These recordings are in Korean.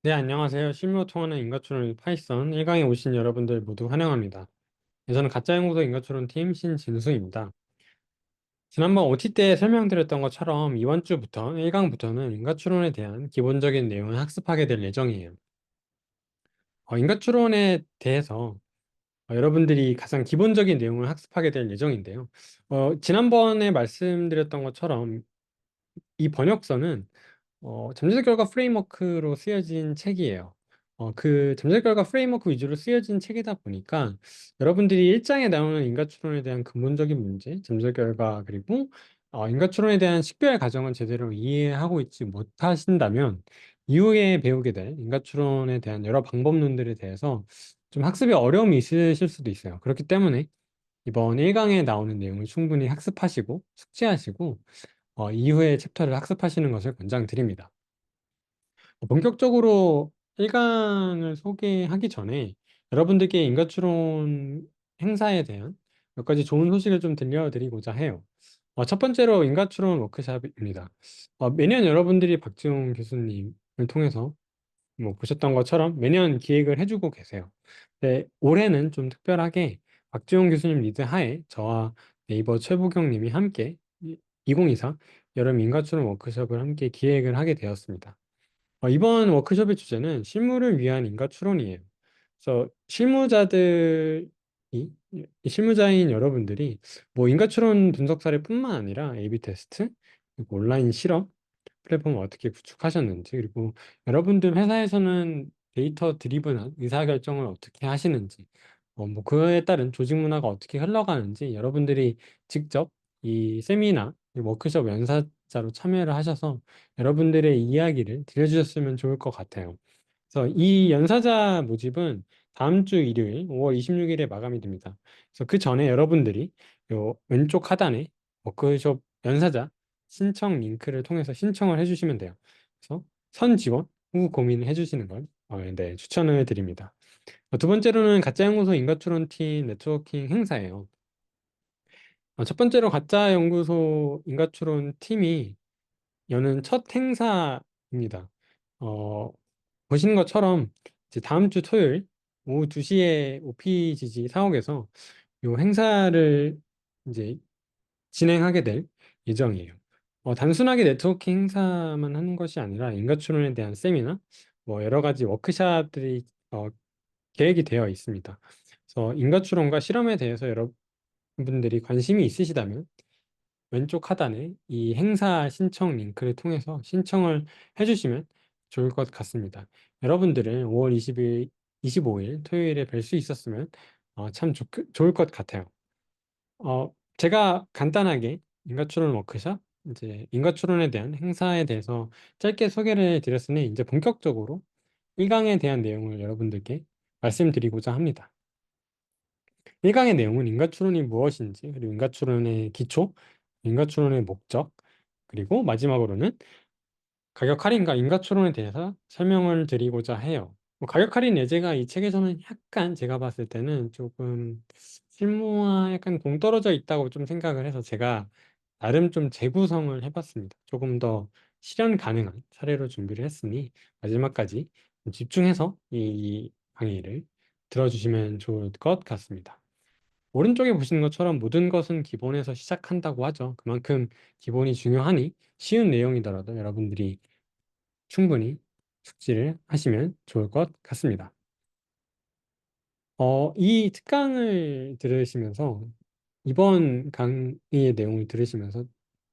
네, 안녕하세요. 실무로 통하는 인가초론 파이썬 1강에 오신 여러분들 모두 환영합니다. 네, 저는 가짜연구소 인가초론 팀 신진수입니다. 지난번 OT 때 설명드렸던 것처럼 이번 주부터 1강부터는 인가초론에 대한 기본적인 내용을 학습하게 될 예정이에요. 인가초론에 대해서 여러분들이 가장 기본적인 내용을 학습하게 될 예정인데요. 지난번에 말씀드렸던 것처럼 이 번역서는 잠재 결과 프레임워크로 쓰여진 책이에요. 그 잠재 결과 프레임워크 위주로 쓰여진 책이다 보니까 여러분들이 일장에 나오는 인과 추론에 대한 근본적인 문제, 잠재 결과 그리고 인과 추론에 대한 식별 과정을 제대로 이해하고 있지 못하신다면 이후에 배우게 될 인과 추론에 대한 여러 방법론들에 대해서 좀 학습에 어려움이 있으실 수도 있어요. 그렇기 때문에 이번 1강에 나오는 내용을 충분히 학습하시고 숙지하시고 이후에 챕터를 학습하시는 것을 권장드립니다. 본격적으로 1강을 소개하기 전에 여러분들께 인가추론 행사에 대한 몇 가지 좋은 소식을 좀 들려드리고자 해요. 첫 번째로 인가추론 워크숍입니다. 매년 여러분들이 박지용 교수님을 통해서 뭐 보셨던 것처럼 매년 기획을 해주고 계세요. 네, 올해는 좀 특별하게 박지용 교수님 리드 하에 저와 네이버 최부경 님이 함께 2024 여름 인가추론 워크숍을 함께 기획을 하게 되었습니다. 이번 워크숍의 주제는 실무를 위한 인가 추론이에요. 그래서 이 실무자인 여러분들이 뭐 인가 추론 분석 사례뿐만 아니라 A/B 테스트, 그리고 온라인 실험 플랫폼을 어떻게 구축하셨는지, 그리고 여러분들 회사에서는 데이터 드리븐한 의사결정을 어떻게 하시는지, 뭐 그에 따른 조직 문화가 어떻게 흘러가는지 여러분들이 직접 이 세미나, 이 워크숍 연사자로 참여를 하셔서 여러분들의 이야기를 들려주셨으면 좋을 것 같아요. 그래서 이 연사자 모집은 다음 주 일요일 5월 26일에 마감이 됩니다. 그래서 그 전에 여러분들이 요 왼쪽 하단에 워크숍 연사자 신청 링크를 통해서 신청을 해주시면 돼요. 그래서 선 지원 후 고민을 해주시는 걸 네, 추천을 드립니다. 두 번째로는 가짜연구소 인가추론팀 네트워킹 행사예요. 첫 번째로 가짜연구소 인가추론 팀이 여는 첫 행사입니다. 어, 보시는 것처럼 이제 다음 주 토요일 오후 2시에 OPGG 사옥에서 이 행사를 이제 진행하게 될 예정이에요. 단순하게 네트워킹 행사만 하는 것이 아니라 인가추론에 대한 세미나, 뭐 여러 가지 워크샵들이 계획이 되어 있습니다. 그래서 인가추론과 실험에 대해서 여러분들이 관심이 있으시다면 왼쪽 하단에 이 행사 신청 링크를 통해서 신청을 해주시면 좋을 것 같습니다. 여러분들은 5월 20일, 25일 토요일에 뵐 수 있었으면 참 좋을 것 같아요. 제가 간단하게 인가추론 워크샵, 이제 인가추론에 대한 행사에 대해서 짧게 소개를 드렸으니 이제 본격적으로 1강에 대한 내용을 여러분들께 말씀드리고자 합니다. 1강의 내용은 인가추론이 무엇인지, 그리고 인가추론의 기초, 인가추론의 목적, 그리고 마지막으로는 가격 할인과 인가추론에 대해서 설명을 드리고자 해요. 가격 할인 예제가 이 책에서는 약간 제가 봤을 때는 조금 실무와 약간 동떨어져 있다고 좀 생각을 해서 제가 나름 좀 재구성을 해봤습니다. 조금 더 실현 가능한 사례로 준비를 했으니 마지막까지 좀 집중해서 이 강의를 들어주시면 좋을 것 같습니다. 오른쪽에 보시는 것처럼 모든 것은 기본에서 시작한다고 하죠. 그만큼 기본이 중요하니 쉬운 내용이더라도 여러분들이 충분히 숙지를 하시면 좋을 것 같습니다. 이 특강을 들으시면서 이번 강의의 내용을 들으시면서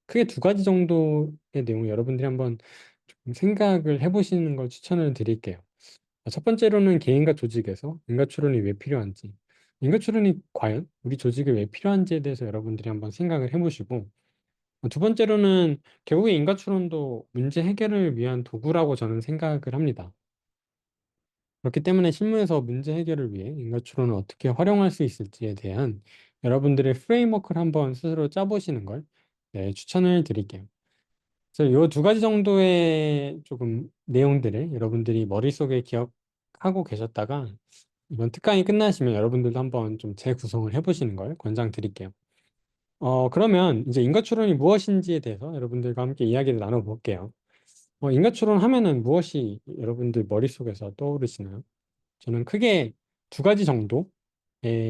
크게 두 가지 정도의 내용을 여러분들이 한번 좀 생각을 해보시는 걸 추천을 드릴게요. 첫 번째로는 개인과 조직에서 인가 추론이 왜 필요한지, 인가 추론이 과연 우리 조직에 왜 필요한지에 대해서 여러분들이 한번 생각을 해보시고, 두 번째로는 결국에 인가 추론도 문제 해결을 위한 도구라고 저는 생각을 합니다. 그렇기 때문에 실무에서 문제 해결을 위해 인가 추론을 어떻게 활용할 수 있을지에 대한 여러분들의 프레임워크를 한번 스스로 짜보시는 걸 네, 추천을 드릴게요. 그래서 이 두 가지 정도의 조금 내용들을 여러분들이 머릿속에 기억하고 계셨다가 이번 특강이 끝나시면 여러분들도 한번 좀 재구성을 해보시는 걸 권장드릴게요. 그러면 이제 인가 추론이 무엇인지에 대해서 여러분들과 함께 이야기를 나눠볼게요. 인과추론 하면은 무엇이 여러분들 머릿속에서 떠오르시나요? 저는 크게 두 가지 정도의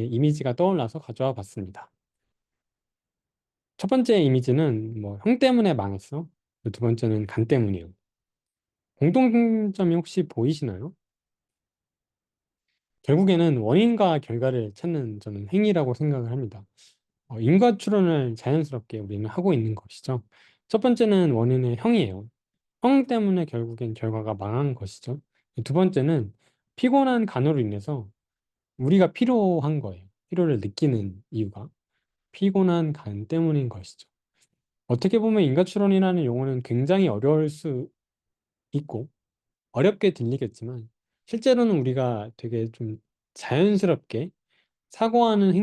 이미지가 떠올라서 가져와 봤습니다. 첫 번째 이미지는 뭐 형 때문에 망했어. 두 번째는 간 때문이에요. 공통점이 혹시 보이시나요? 결국에는 원인과 결과를 찾는 저는 행위라고 생각을 합니다. 인과 추론을 자연스럽게 우리는 하고 있는 것이죠. 첫 번째는 원인의 형이에요. 형 때문에 결국엔 결과가 망한 것이죠. 두 번째는 피곤한 간으로 인해서 우리가 피로한 거예요. 피로를 느끼는 이유가 피곤한 간 때문인 것이죠. 어떻게 보면 인과추론이라는 용어는 굉장히 어려울 수 있고 어렵게 들리겠지만 실제로는 우리가 되게 좀 자연스럽게 사고하는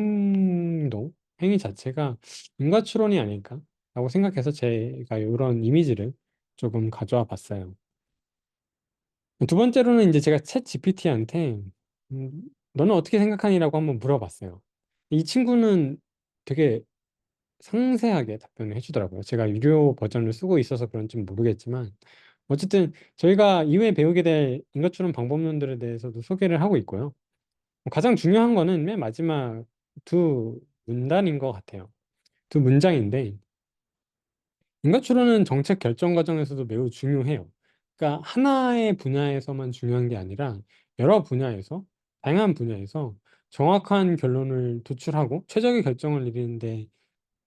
행위 자체가 인과추론이 아닐까라고 생각해서 제가 이런 이미지를 조금 가져와 봤어요. 두 번째로는 이제 제가 챗 GPT한테 너는 어떻게 생각하니라고 한번 물어봤어요. 이 친구는 되게 상세하게 답변을 해주더라고요. 제가 유료 버전을 쓰고 있어서 그런지 모르겠지만 어쨌든 저희가 이후에 배우게 될 인과추론 방법론들에 대해서도 소개를 하고 있고요. 가장 중요한 거는 맨 마지막 두 문단인 것 같아요. 두 문장인데 인과추론은 정책 결정 과정에서도 매우 중요해요. 그러니까 하나의 분야에서만 중요한 게 아니라 여러 분야에서 다양한 분야에서 정확한 결론을 도출하고 최적의 결정을 내리는데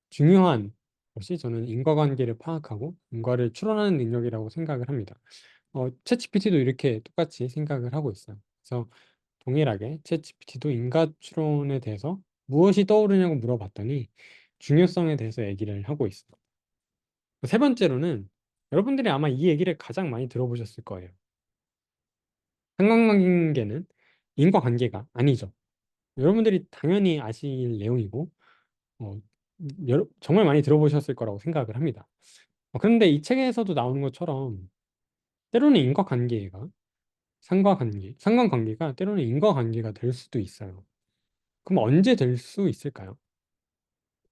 중요한 것이 저는 인과관계를 파악하고 인과를 추론하는 능력이라고 생각을 합니다. 챗GPT도 이렇게 똑같이 생각을 하고 있어요. 그래서 동일하게 챗GPT도 인과 추론에 대해서 무엇이 떠오르냐고 물어봤더니 중요성에 대해서 얘기를 하고 있어요. 세 번째로는 여러분들이 아마 이 얘기를 가장 많이 들어보셨을 거예요. 상관관계는 인과관계가 아니죠. 여러분들이 당연히 아실 내용이고 어, 정말 많이 들어보셨을 거라고 생각을 합니다. 그런데 이 책에서도 나오는 것처럼 때로는 인과관계가 상관관계가 때로는 인과관계가 될 수도 있어요. 그럼 언제 될 수 있을까요?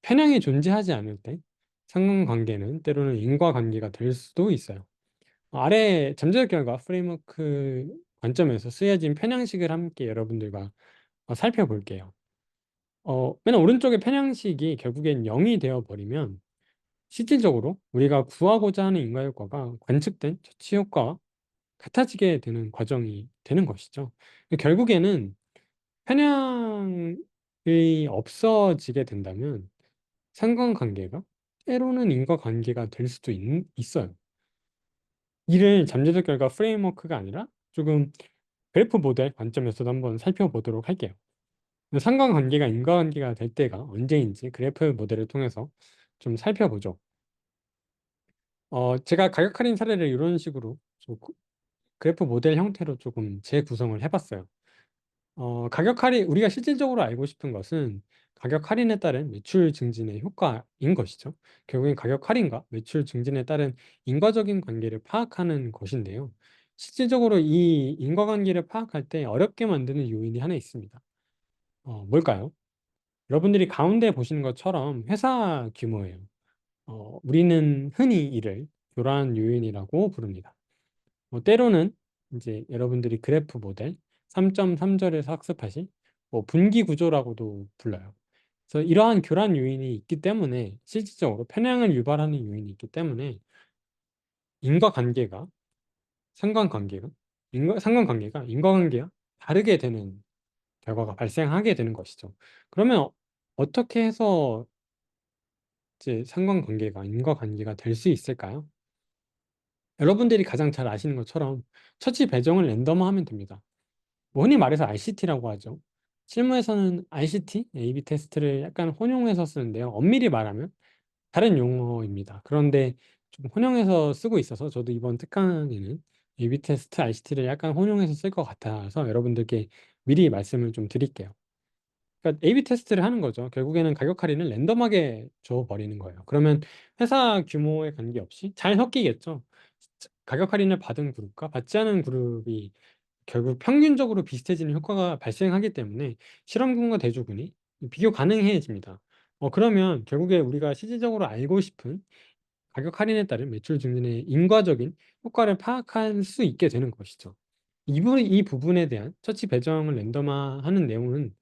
편향이 존재하지 않을 때 상관관계는 때로는 인과관계가 될 수도 있어요. 아래 잠재적 결과 프레임워크 관점에서 쓰여진 편향식을 함께 여러분들과 살펴볼게요. 맨 오른쪽의 편향식이 결국엔 0이 되어 버리면 실질적으로 우리가 구하고자 하는 인과효과가 관측된 처치 효과와 같아지게 되는 과정이 되는 것이죠. 결국에는 편향이 없어지게 된다면 상관관계가 때로는 인과관계가 될 수도 있어요. 이를 잠재적 결과 프레임워크가 아니라 조금 그래프 모델 관점에서도 한번 살펴보도록 할게요. 상관관계가 인과관계가 될 때가 언제인지 그래프 모델을 통해서 좀 살펴보죠. 제가 가격 할인 사례를 이런 식으로 그래프 모델 형태로 조금 재구성을 해봤어요. 가격 할인, 우리가 실질적으로 알고 싶은 것은 가격 할인에 따른 매출 증진의 효과인 것이죠. 결국엔 가격 할인과 매출 증진에 따른 인과적인 관계를 파악하는 것인데요. 실질적으로 이 인과관계를 파악할 때 어렵게 만드는 요인이 하나 있습니다. 뭘까요? 여러분들이 가운데 보시는 것처럼 회사 규모예요. 우리는 흔히 이를 교란 요인이라고 부릅니다. 때로는 이제 여러분들이 그래프 모델 3.3절에서 학습하신 분기 구조라고도 불러요. 그래서 이러한 교란 요인이 있기 때문에 실질적으로 편향을 유발하는 요인이 있기 때문에 인과관계가 상관관계가 상관관계가 인과관계와 다르게 되는 결과가 발생하게 되는 것이죠. 그러면 어떻게 해서 이제 상관관계가 인과관계가 될 수 있을까요? 여러분들이 가장 잘 아시는 것처럼 처치 배정을 랜덤화하면 됩니다. 흔히 말해서 RCT라고 하죠. 실무에서는 RCT, A/B 테스트를 약간 혼용해서 쓰는데요. 엄밀히 말하면 다른 용어입니다. 그런데 좀 혼용해서 쓰고 있어서 저도 이번 특강에는 A/B 테스트, RCT를 약간 혼용해서 쓸 것 같아서 여러분들께 미리 말씀을 좀 드릴게요. 그러니까 A/B 테스트를 하는 거죠. 결국에는 가격 할인을 랜덤하게 줘버리는 거예요. 그러면 회사 규모에 관계없이 잘 섞이겠죠. 가격 할인을 받은 그룹과 받지 않은 그룹이 결국 평균적으로 비슷해지는 효과가 발생하기 때문에 실험군과 대조군이 비교 가능해집니다. 그러면 결국에 우리가 실질적으로 알고 싶은 가격 할인에 따른 매출 증진의 인과적인 효과를 파악할 수 있게 되는 것이죠. 이 부분에 대한 처치 배정을 랜덤화하는 내용은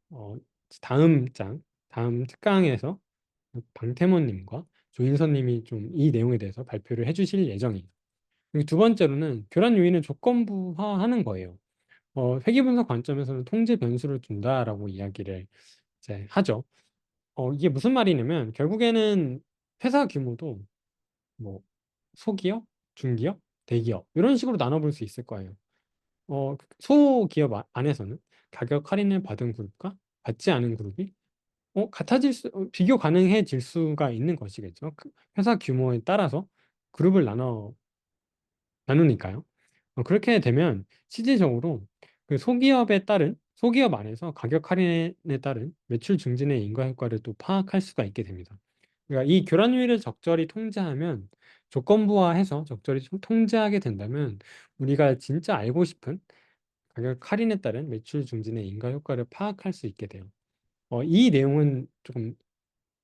어, 다음 특강에서 방태모님과 조인선님이 좀 이 내용에 대해서 발표를 해주실 예정이에요. 그리고 두 번째로는 교란 요인을 조건부화하는 거예요. 회계 분석 관점에서는 통제 변수를 둔다라고 이야기를 이제 하죠. 이게 무슨 말이냐면 결국에는 회사 규모도 뭐 소기업, 중기업, 대기업 이런 식으로 나눠볼 수 있을 거예요. 소기업 안에서는 가격 할인을 받은 그룹과 받지 않은 그룹이 비교 가능해질 수가 있는 것이겠죠. 그 회사 규모에 따라서 그룹을 나누니까요. 그렇게 되면 실질적으로 그 소기업 안에서 가격 할인에 따른 매출 증진의 인과 효과를 또 파악할 수가 있게 됩니다. 그러니까 이 교란율을 적절히 통제하면 조건부화해서 적절히 통제하게 된다면 우리가 진짜 알고 싶은 가격 할인에 따른 매출 증진의 인과 효과를 파악할 수 있게 돼요. 이 내용은 조금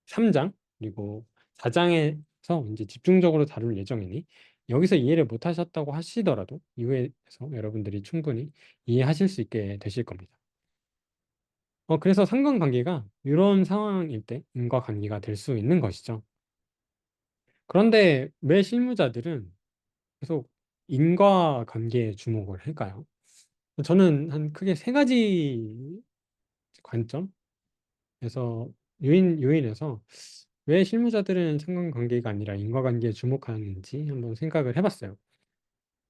3장 그리고 4장에서 이제 집중적으로 다룰 예정이니 여기서 이해를 못 하셨다고 하시더라도 이후에서 여러분들이 충분히 이해하실 수 있게 되실 겁니다. 그래서 상관관계가 이런 상황일 때 인과관계가 될 수 있는 것이죠. 그런데 왜 실무자들은 계속 인과관계에 주목을 할까요? 저는 한 크게 세 가지 관점에서 요인에서 왜 실무자들은 상관관계가 아니라 인과관계에 주목하는지 한번 생각을 해봤어요.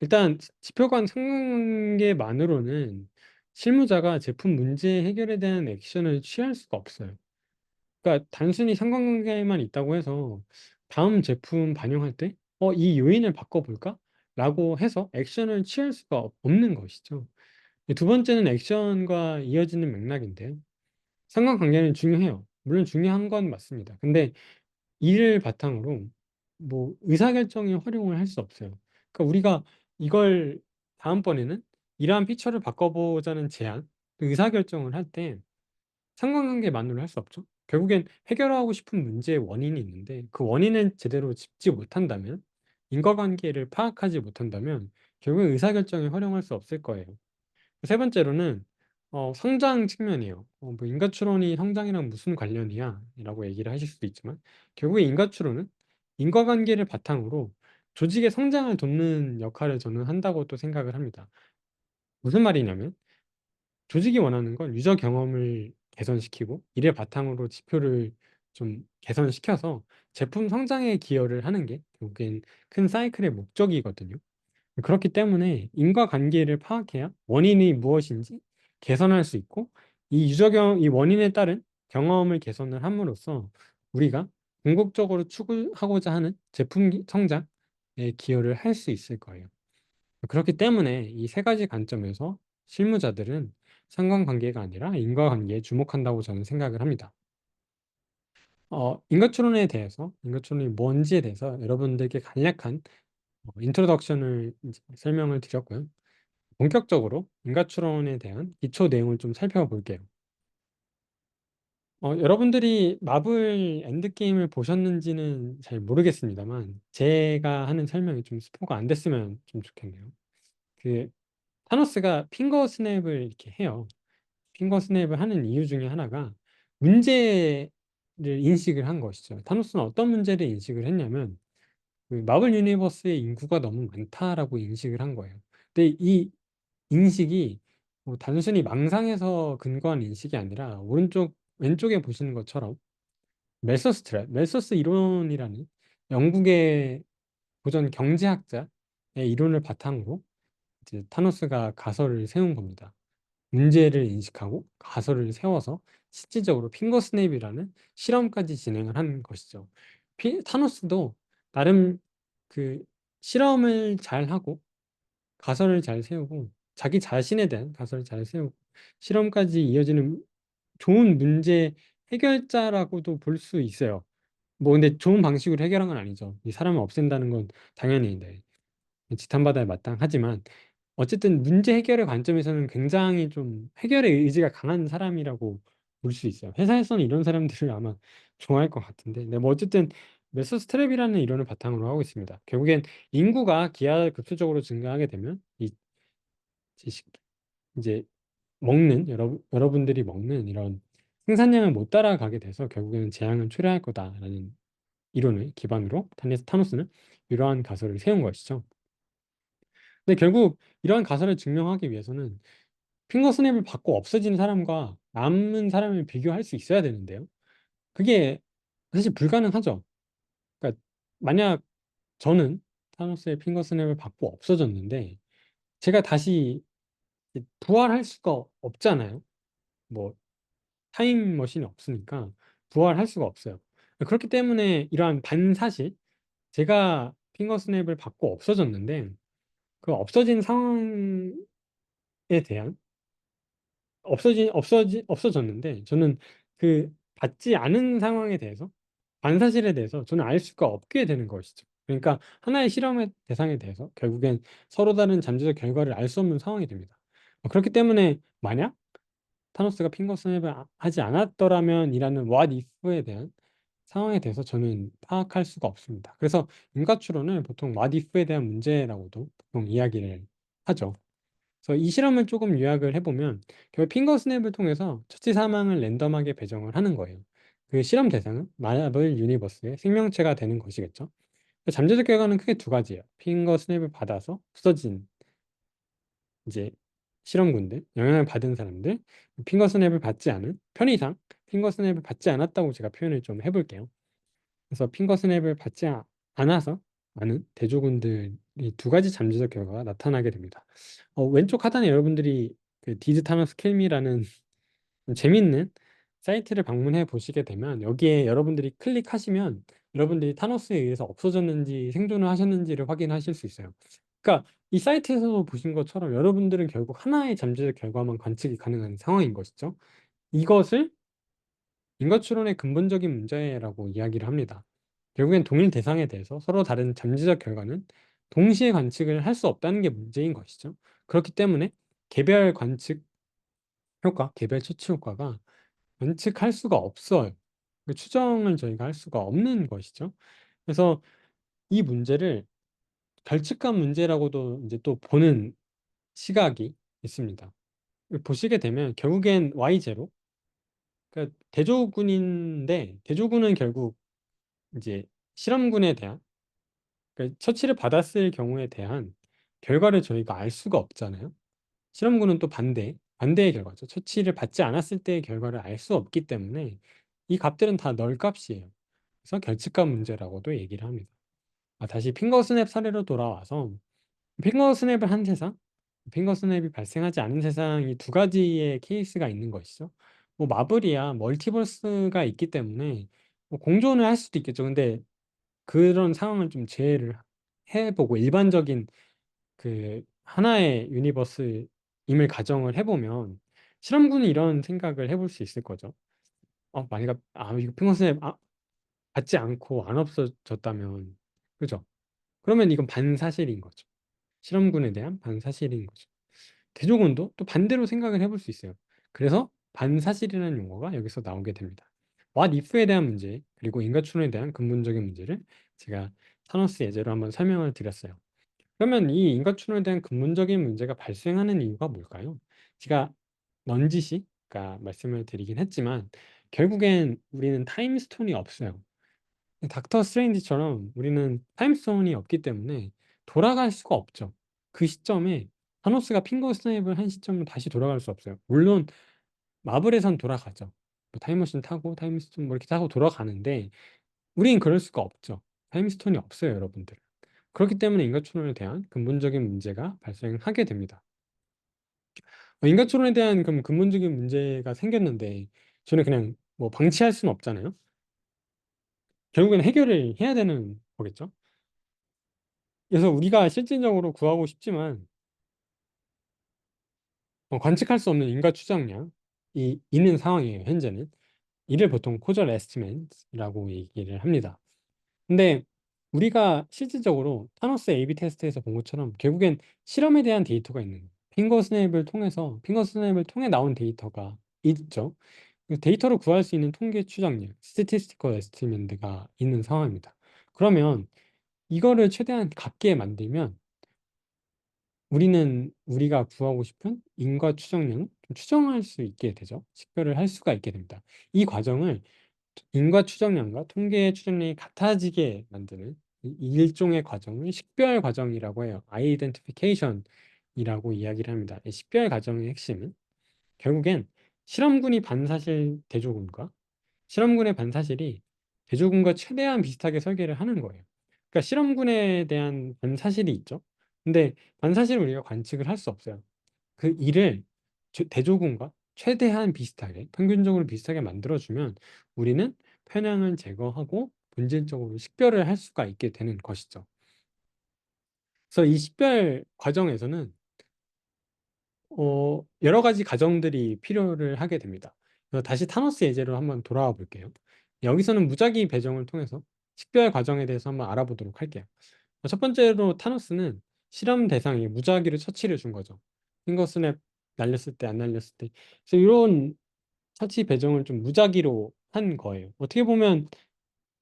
일단 지표관 상관관계만으로는 실무자가 제품 문제 해결에 대한 액션을 취할 수가 없어요. 그러니까 단순히 상관관계만 있다고 해서 다음 제품 반영할 때, 이 요인을 바꿔볼까? 라고 해서 액션을 취할 수가 없는 것이죠. 두 번째는 액션과 이어지는 맥락인데요. 상관관계는 중요해요. 물론 중요한 건 맞습니다. 근데 이를 바탕으로 뭐 의사결정에 활용을 할 수 없어요. 그러니까 우리가 이걸 다음번에는 이러한 피처를 바꿔보자는 제안, 의사결정을 할 때 상관관계만으로 할 수 없죠. 결국엔 해결하고 싶은 문제의 원인이 있는데 그 원인을 제대로 짚지 못한다면 인과관계를 파악하지 못한다면 결국엔 의사결정에 활용할 수 없을 거예요. 세 번째로는 성장 측면이에요. 뭐 인가 추론이 성장이랑 무슨 관련이야? 라고 얘기를 하실 수도 있지만 결국에 인가 추론은 인과관계를 바탕으로 조직의 성장을 돕는 역할을 저는 한다고 또 생각을 합니다. 무슨 말이냐면 조직이 원하는 건 유저 경험을 개선시키고 이를 바탕으로 지표를 좀 개선시켜서 제품 성장에 기여를 하는 게 결국엔 큰 사이클의 목적이거든요. 그렇기 때문에 인과관계를 파악해야 원인이 무엇인지 개선할 수 있고 이 원인에 따른 경험을 개선을 함으로써 우리가 궁극적으로 추구하고자 하는 제품 성장에 기여를 할 수 있을 거예요. 그렇기 때문에 이 세 가지 관점에서 실무자들은 상관관계가 아니라 인과관계에 주목한다고 저는 생각을 합니다. 인과추론이 뭔지에 대해서 여러분들께 간략한 인트로덕션을 설명을 드렸고요. 본격적으로 인과추론에 대한 기초 내용을 좀 살펴볼게요. 여러분들이 마블 엔드게임을 보셨는지는 잘 모르겠습니다만 제가 하는 설명이 좀 스포가 안 됐으면 좀 좋겠네요. 그 타노스가 핑거 스냅을 이렇게 해요. 핑거 스냅을 하는 이유 중에 하나가 문제를 인식을 한 것이죠. 타노스는 어떤 문제를 인식을 했냐면 그 마블 유니버스의 인구가 너무 많다라고 인식을 한 거예요. 근데 이 인식이 뭐 단순히 망상에서 근거한 인식이 아니라 왼쪽에 보시는 것처럼 멜서스 이론이라는 영국의 고전 경제학자의 이론을 바탕으로 이제 타노스가 가설을 세운 겁니다. 문제를 인식하고 가설을 세워서 실질적으로 핑거 스냅이라는 실험까지 진행을 한 것이죠. 타노스도 나름 그 실험을 잘 하고 가설을 잘 세우고 자기 자신에 대한 가설을 잘 세우고 실험까지 이어지는 좋은 문제 해결자라고도 볼 수 있어요. 뭐 근데 좋은 방식으로 해결한 건 아니죠. 이 사람을 없앤다는 건 당연히 네, 지탄받아야 마땅하지만 어쨌든 문제 해결의 관점에서는 굉장히 좀 해결의 의지가 강한 사람이라고 볼 수 있어요. 회사에서는 이런 사람들을 아마 좋아할 것 같은데, 네, 뭐 어쨌든 메서스 트랩이라는 이론을 바탕으로 하고 있습니다. 결국엔 인구가 기하급수적으로 증가하게 되면 이 지식 이제 먹는 여러분들이 먹는 이런 생산량을 못 따라가게 돼서 결국에는 재앙을 초래할 거다라는 이론을 기반으로 타노스는 이러한 가설을 세운 것이죠. 근데 결국 이러한 가설을 증명하기 위해서는 핑거 스냅을 받고 없어진 사람과 남은 사람을 비교할 수 있어야 되는데요. 그게 사실 불가능하죠. 그러니까 만약 저는 타노스의 핑거 스냅을 받고 없어졌는데 제가 다시 부활할 수가 없잖아요. 뭐 타임머신이 없으니까 부활할 수가 없어요. 그렇기 때문에 이러한 반사실, 제가 핑거 스냅을 받고 없어졌는데 그 없어진 상황에 대한 없어졌는데 저는 그 받지 않은 상황에 대해서 반사실에 대해서 저는 알 수가 없게 되는 것이죠. 그러니까 하나의 실험의 대상에 대해서 결국엔 서로 다른 잠재적 결과를 알 수 없는 상황이 됩니다. 그렇기 때문에 만약 타노스가 핑거 스냅을 하지 않았더라면이라는 what if에 대한 상황에 대해서 저는 파악할 수가 없습니다. 그래서 인과 추론을 보통 what if에 대한 문제라고도 보통 이야기를 하죠. 그래서 이 실험을 조금 요약을 해보면 결국 핑거 스냅을 통해서 처치 사망을 랜덤하게 배정을 하는 거예요. 그 실험 대상은 마블 유니버스의 생명체가 되는 것이겠죠. 잠재적 결과는 크게 두 가지예요. 핑거 스냅을 받아서 없어진 이제 실험군들, 영향을 받은 사람들, 핑거 스냅을 받지 않은 편의상 핑거 스냅을 받지 않았다고 제가 표현을 좀 해볼게요. 그래서 핑거 스냅을 받지 않아서 많은 대조군들이 두 가지 잠재적 결과가 나타나게 됩니다. 왼쪽 하단에 여러분들이 그 디드 타노스 킬미라는 재밌는 사이트를 방문해 보시게 되면 여기에 여러분들이 클릭하시면 여러분들이 타노스에 의해서 없어졌는지 생존을 하셨는지를 확인하실 수 있어요. 그러니까 이 사이트에서도 보신 것처럼 여러분들은 결국 하나의 잠재적 결과만 관측이 가능한 상황인 것이죠. 이것을 인과 추론의 근본적인 문제라고 이야기를 합니다. 결국엔 동일 대상에 대해서 서로 다른 잠재적 결과는 동시에 관측을 할 수 없다는 게 문제인 것이죠. 그렇기 때문에 개별 관측 효과, 개별 처치 효과가 관측할 수가 없어요. 그 추정을 저희가 할 수가 없는 것이죠. 그래서 이 문제를 결측감 문제라고도 이제 또 보는 시각이 있습니다. 보시게 되면 결국엔 Y0, 그러니까 대조군인데 대조군은 결국 이제 실험군에 대한 그러니까 처치를 받았을 경우에 대한 결과를 저희가 알 수가 없잖아요. 실험군은 또 반대의 결과죠. 처치를 받지 않았을 때의 결과를 알 수 없기 때문에 이 값들은 다 널값이에요. 그래서 결측감 문제라고도 얘기를 합니다. 다시 핑거 스냅 사례로 돌아와서 핑거 스냅을 한 세상, 핑거 스냅이 발생하지 않은 세상이 두 가지의 케이스가 있는 것이죠. 뭐 마블이야 멀티버스가 있기 때문에 뭐 공존을 할 수도 있겠죠. 근데 그런 상황을 좀 제외를 해보고 일반적인 그 하나의 유니버스임을 가정을 해보면 실험군은 이런 생각을 해볼 수 있을 거죠. 만약 이거 핑거 스냅 받지 않고 안 없어졌다면 그죠? 그러면 이건 반사실인 거죠. 실험군에 대한 반사실인 거죠. 대조군도 또 반대로 생각을 해볼 수 있어요. 그래서 반사실이라는 용어가 여기서 나오게 됩니다. What if에 대한 문제 그리고 인과추론에 대한 근본적인 문제를 제가 타노스 예제로 한번 설명을 드렸어요. 그러면 이 인과추론에 대한 근본적인 문제가 발생하는 이유가 뭘까요? 제가 넌지시 가 말씀을 드리긴 했지만 결국엔 우리는 타임스톤이 없어요. 닥터 스트레인지처럼 우리는 타임스톤이 없기 때문에 돌아갈 수가 없죠. 그 시점에 타노스가 핑거 스냅을 한 시점으로 다시 돌아갈 수 없어요. 물론 마블에선 돌아가죠. 뭐 타임머신 타고 타임스톤 뭐 이렇게 타고 돌아가는데 우리는 그럴 수가 없죠. 타임스톤이 없어요, 여러분들. 그렇기 때문에 인과추론에 대한 근본적인 문제가 발생하게 됩니다. 인과추론에 대한 그럼 근본적인 문제가 생겼는데 저는 그냥 뭐 방치할 수는 없잖아요. 결국에는 해결을 해야 되는 거겠죠. 그래서 우리가 실질적으로 구하고 싶지만 관측할 수 없는 인과 추정량이 있는 상황이에요. 현재는 이를 보통 코절 에스티메이트라고 얘기를 합니다. 근데 우리가 실질적으로 타노스 A/B 테스트에서 본 것처럼 결국엔 실험에 대한 데이터가 있는 거예요. 핑거 스냅을 통해 나온 데이터가 있죠. 데이터를 구할 수 있는 통계 추정량, 스태티스티컬 에스티메이트가 있는 상황입니다. 그러면 이거를 최대한 같게 만들면 우리는 우리가 구하고 싶은 인과 추정량을 좀 추정할 수 있게 되죠. 식별을 할 수가 있게 됩니다. 이 과정을 인과 추정량과 통계 추정량이 같아지게 만드는 이 일종의 과정을 식별 과정이라고 해요. 아이덴티피케이션이라고 이야기를 합니다. 이 식별 과정의 핵심은 결국엔 실험군이 반사실 대조군과 실험군의 반사실이 대조군과 최대한 비슷하게 설계를 하는 거예요. 그러니까 실험군에 대한 반사실이 있죠. 근데 반사실을 우리가 관측을 할 수 없어요. 그 일을 대조군과 최대한 비슷하게, 평균적으로 비슷하게 만들어주면 우리는 편향을 제거하고 본질적으로 식별을 할 수가 있게 되는 것이죠. 그래서 이 식별 과정에서는 여러 가지 과정들이 필요를 하게 됩니다. 그래서 다시 타노스 예제로 한번 돌아와 볼게요. 여기서는 무작위 배정을 통해서 식별 과정에 대해서 한번 알아보도록 할게요. 첫 번째로 타노스는 실험 대상에 무작위로 처치를 준 거죠. 핑거스냅 날렸을 때 안 날렸을 때. 그래서 이런 처치 배정을 좀 무작위로 한 거예요. 어떻게 보면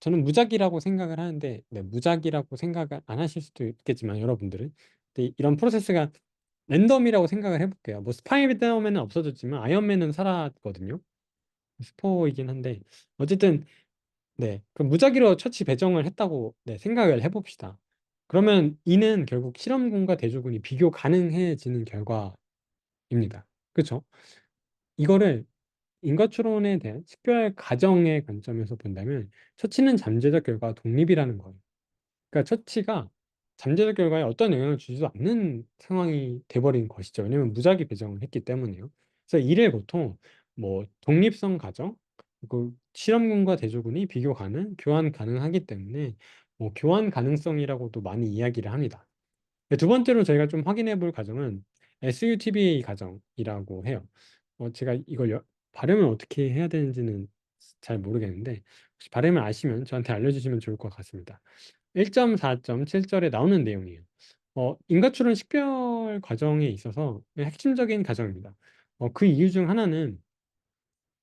저는 무작위라고 생각을 하는데, 네, 무작위라고 생각을 안 하실 수도 있겠지만 여러분들은 근데 이런 프로세스가 랜덤이라고 생각을 해볼게요. 뭐 스파이더맨은 없어졌지만 아이언맨은 살았거든요. 스포이긴 한데 어쨌든 네, 그럼 무작위로 처치 배정을 했다고 네, 생각을 해봅시다. 그러면 이는 결국 실험군과 대조군이 비교 가능해지는 결과입니다. 그렇죠? 이거를 인과추론에 대한 식별 가정의 관점에서 본다면 처치는 잠재적 결과와 독립이라는 거예요. 그러니까 처치가 잠재적 결과에 어떤 영향을 주지도 않는 상황이 돼버린 것이죠. 왜냐면 무작위 배정을 했기 때문에요. 그래서 이를 보통 뭐 독립성 가정, 그 실험군과 대조군이 비교 가능, 교환 가능하기 때문에 뭐 교환 가능성이라고도 많이 이야기를 합니다. 두 번째로 저희가 좀 확인해 볼 가정은 SUTBA 가정이라고 해요. 제가 이걸 발음을 어떻게 해야 되는지는 잘 모르겠는데 혹시 발음을 아시면 저한테 알려주시면 좋을 것 같습니다. 1.4.7절에 나오는 내용이에요. 인과추론 식별 과정에 있어서 핵심적인 과정입니다. 그 이유 중 하나는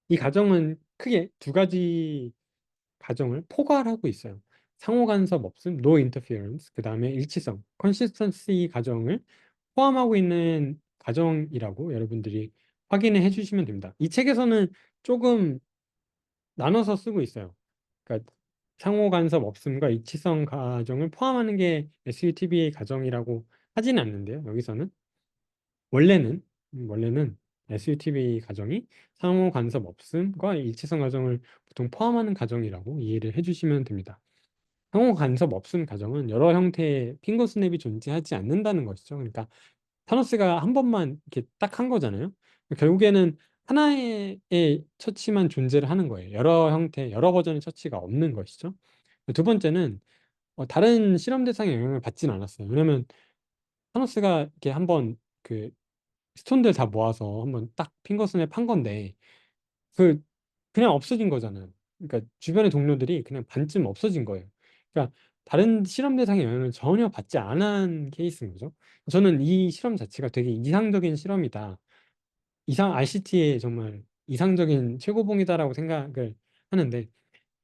이 과정은 크게 두 가지 과정을 포괄하고 있어요. 상호 간섭 없음, no interference, 그 다음에 일치성, consistency 과정을 포함하고 있는 과정이라고 여러분들이 확인을 해주시면 됩니다. 이 책에서는 조금 나눠서 쓰고 있어요. 그러니까 상호 간섭 없음과 일치성 과정을 포함하는 게 SUTBA 과정이라고 하지는 않는데요. 여기서는 원래는 원래는 SUTBA 과정이 상호 간섭 없음과 일치성 과정을 보통 포함하는 과정이라고 이해를 해주시면 됩니다. 상호 간섭 없음 과정은 여러 형태의 핑거 스냅이 존재하지 않는다는 것이죠. 그러니까 타노스가 한 번만 이렇게 딱 한 거잖아요. 결국에는 하나의 처치만 존재를 하는 거예요. 여러 형태, 여러 버전의 처치가 없는 것이죠. 두 번째는 다른 실험 대상의 영향을 받지는 않았어요. 왜냐면 타노스가 이렇게 한번 그 스톤들 다 모아서 한번 딱 핑거스냅 한 건데 그 그냥 없어진 거잖아요. 그러니까 주변의 동료들이 그냥 반쯤 없어진 거예요. 그러니까 다른 실험 대상의 영향을 전혀 받지 않은 케이스인 거죠. 저는 이 실험 자체가 되게 이상적인 실험이다. RCT의 정말 이상적인 최고봉이다라고 생각을 하는데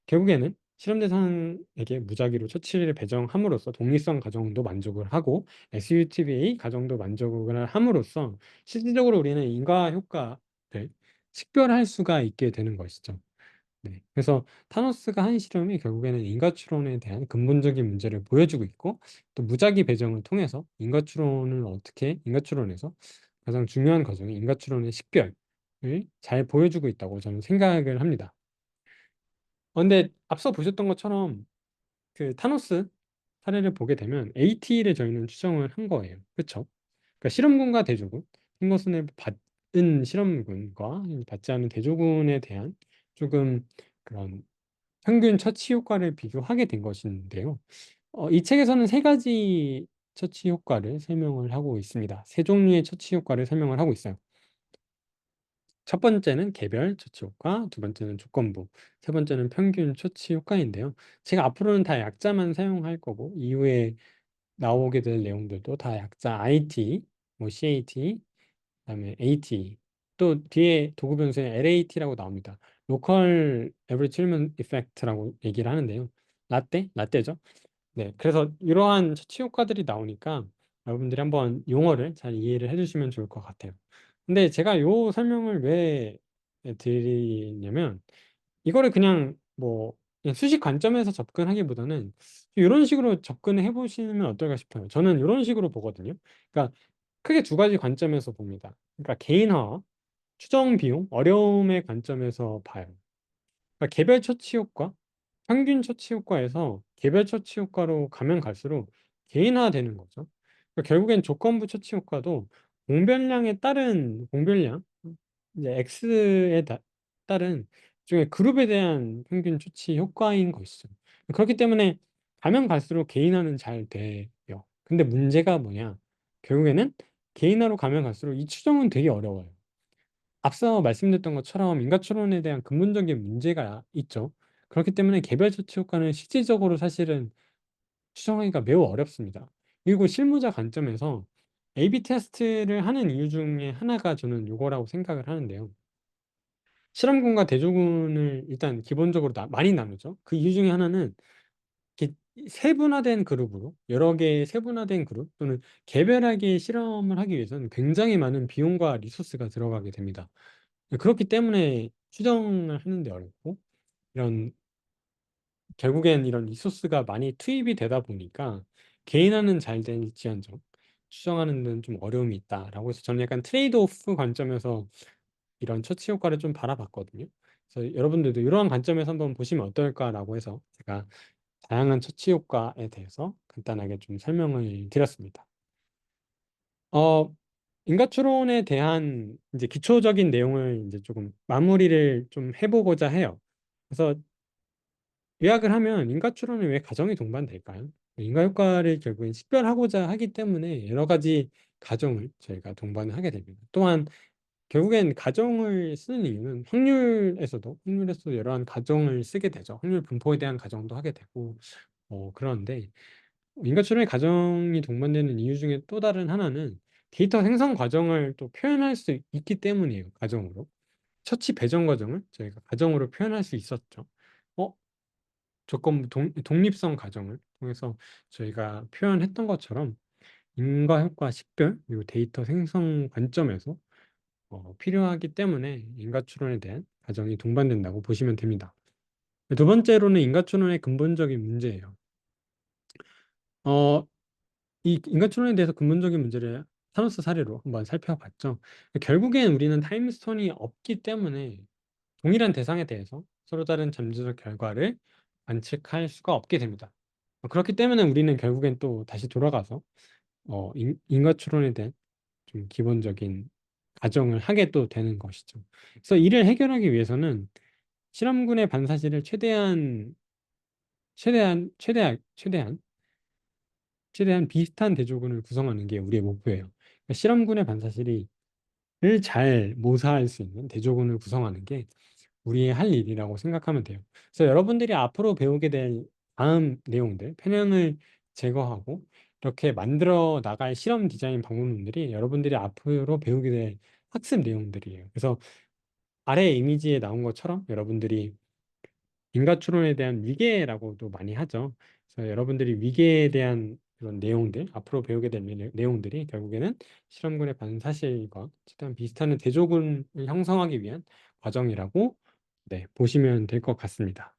결국에는 실험 대상에게 무작위로 처치를 배정함으로써 독립성 가정도 만족을 하고 SUTBA 가정도 만족을 함으로써 실질적으로 우리는 인과 효과를 식별할 수가 있게 되는 것이죠. 네. 그래서 타노스가 한 실험이 결국에는 인과추론에 대한 근본적인 문제를 보여주고 있고 또 무작위 배정을 통해서 인과추론에서 가장 중요한 과정이 인과추론의 식별을 잘 보여주고 있다고 저는 생각을 합니다. 근데 앞서 보셨던 것처럼 그 타노스 사례를 보게 되면 AT를 저희는 추정을 한 거예요. 그렇죠? 그러니까 실험군과 대조군, 핑거슨을 받은 실험군과 받지 않은 대조군에 대한 조금 그런 평균 처치 효과를 비교하게 된 것인데요. 이 책에서는 세 가지 처치 효과를 설명을 하고 있습니다. 세 종류의 처치 효과를 설명을 하고 있어요. 첫 번째는 개별 처치 효과, 두 번째는 조건부, 세 번째는 평균 처치 효과인데요. 제가 앞으로는 다 약자만 사용할 거고 이후에 나오게 될 내용들도 다 약자 IT, 뭐 CAT, 그다음에 AT, 또 뒤에 도구 변수에 LAT라고 나옵니다. Local Average Treatment Effect라고 얘기를 하는데요. 라떼죠. 네, 그래서 이러한 처치 효과들이 나오니까 여러분들이 한번 용어를 잘 이해를 해주시면 좋을 것 같아요. 근데 제가 요 설명을 왜 드리냐면 이거를 그냥 뭐 그냥 수식 관점에서 접근하기보다는 이런 식으로 접근을 해보시면 어떨까 싶어요. 저는 이런 식으로 보거든요. 그러니까 크게 두 가지 관점에서 봅니다. 그러니까 개인화와 추정 비용, 어려움의 관점에서 봐요. 그러니까 개별 처치 효과, 평균 처치 효과에서 개별 처치 효과로 가면 갈수록 개인화되는 거죠. 그러니까 결국엔 조건부 처치 효과도 공별량에 따른 공별량, 이제 따른 중에 그룹에 대한 평균 처치 효과인 것이죠. 그렇기 때문에 가면 갈수록 개인화는 잘 돼요. 근데 문제가 뭐냐? 결국에는 개인화로 가면 갈수록 이 추정은 되게 어려워요. 앞서 말씀드렸던 것처럼 인과 추론에 대한 근본적인 문제가 있죠. 그렇기 때문에 개별 처치 효과는 실질적으로 사실은 추정하기가 매우 어렵습니다. 그리고 실무자 관점에서 A/B 테스트를 하는 이유 중에 하나가 저는 이거라고 생각을 하는데요. 실험군과 대조군을 일단 기본적으로 많이 나누죠. 그 이유 중에 하나는 이렇게 세분화된 그룹으로 여러 개의 세분화된 그룹 또는 개별하게 실험을 하기 위해서는 굉장히 많은 비용과 리소스가 들어가게 됩니다. 그렇기 때문에 추정을 하는데 어렵고 이런 결국엔 이런 리소스가 많이 투입이 되다 보니까 개인화는 잘 될지언정 추정하는 데는 좀 어려움이 있다라고 해서 저는 약간 트레이드 오프 관점에서 이런 처치 효과를 좀 바라봤거든요. 그래서 여러분들도 이러한 관점에서 한번 보시면 어떨까라고 해서 제가 다양한 처치 효과에 대해서 간단하게 좀 설명을 드렸습니다. 어, 인과 추론에 대한 이제 기초적인 내용을 이제 조금 마무리를 좀 해보고자 해요. 그래서 요약을 하면 인과 추론은 왜 가정이 동반될까요? 인과 효과를 결국엔 식별하고자 하기 때문에 여러 가지 가정을 저희가 동반을 하게 됩니다. 또한 결국엔 가정을 쓰는 이유는 확률에서도 여러한 가정을 쓰게 되죠. 확률 분포에 대한 가정도 하게 되고 그런데 인과 추론의 가정이 동반되는 이유 중에 또 다른 하나는 데이터 생성 과정을 또 표현할 수 있기 때문이에요. 가정으로. 처치 배정 과정을 저희가 가정으로 표현할 수 있었죠. 어, 독립성 가정을 통해서 저희가 표현했던 것처럼 인과 효과 식별 그리고 데이터 생성 관점에서 필요하기 때문에 인과 추론에 대한 가정이 동반된다고 보시면 됩니다. 두 번째로는 인과 추론의 근본적인 문제예요. 어, 이 인과 추론에 대해서 근본적인 문제를 타노스 사례로 한번 살펴봤죠. 결국엔 우리는 타임스톤이 없기 때문에 동일한 대상에 대해서 서로 다른 잠재적 결과를 관측할 수가 없게 됩니다. 그렇기 때문에 우리는 결국엔 또 다시 돌아가서 인과 추론에 대한 좀 기본적인 가정을 하게 또 되는 것이죠. 그래서 이를 해결하기 위해서는 실험군의 반사실을 최대한 비슷한 대조군을 구성하는 게 우리의 목표예요. 그러니까 실험군의 반사실을 잘 모사할 수 있는 대조군을 구성하는 게 우리의 할 일이라고 생각하면 돼요. 그래서 여러분들이 앞으로 배우게 될 다음 내용들, 편향을 제거하고 이렇게 만들어 나갈 실험 디자인 방법론들이 여러분들이 앞으로 배우게 될 학습 내용들이에요. 그래서 아래 이미지에 나온 것처럼 여러분들이 인과 추론에 대한 위계라고도 많이 하죠. 그래서 여러분들이 위계에 대한 그런 내용들, 앞으로 배우게 될 내용들이 결국에는 실험군의 반사실과 최대한 비슷한 대조군을 형성하기 위한 과정이라고 네, 보시면 될 것 같습니다.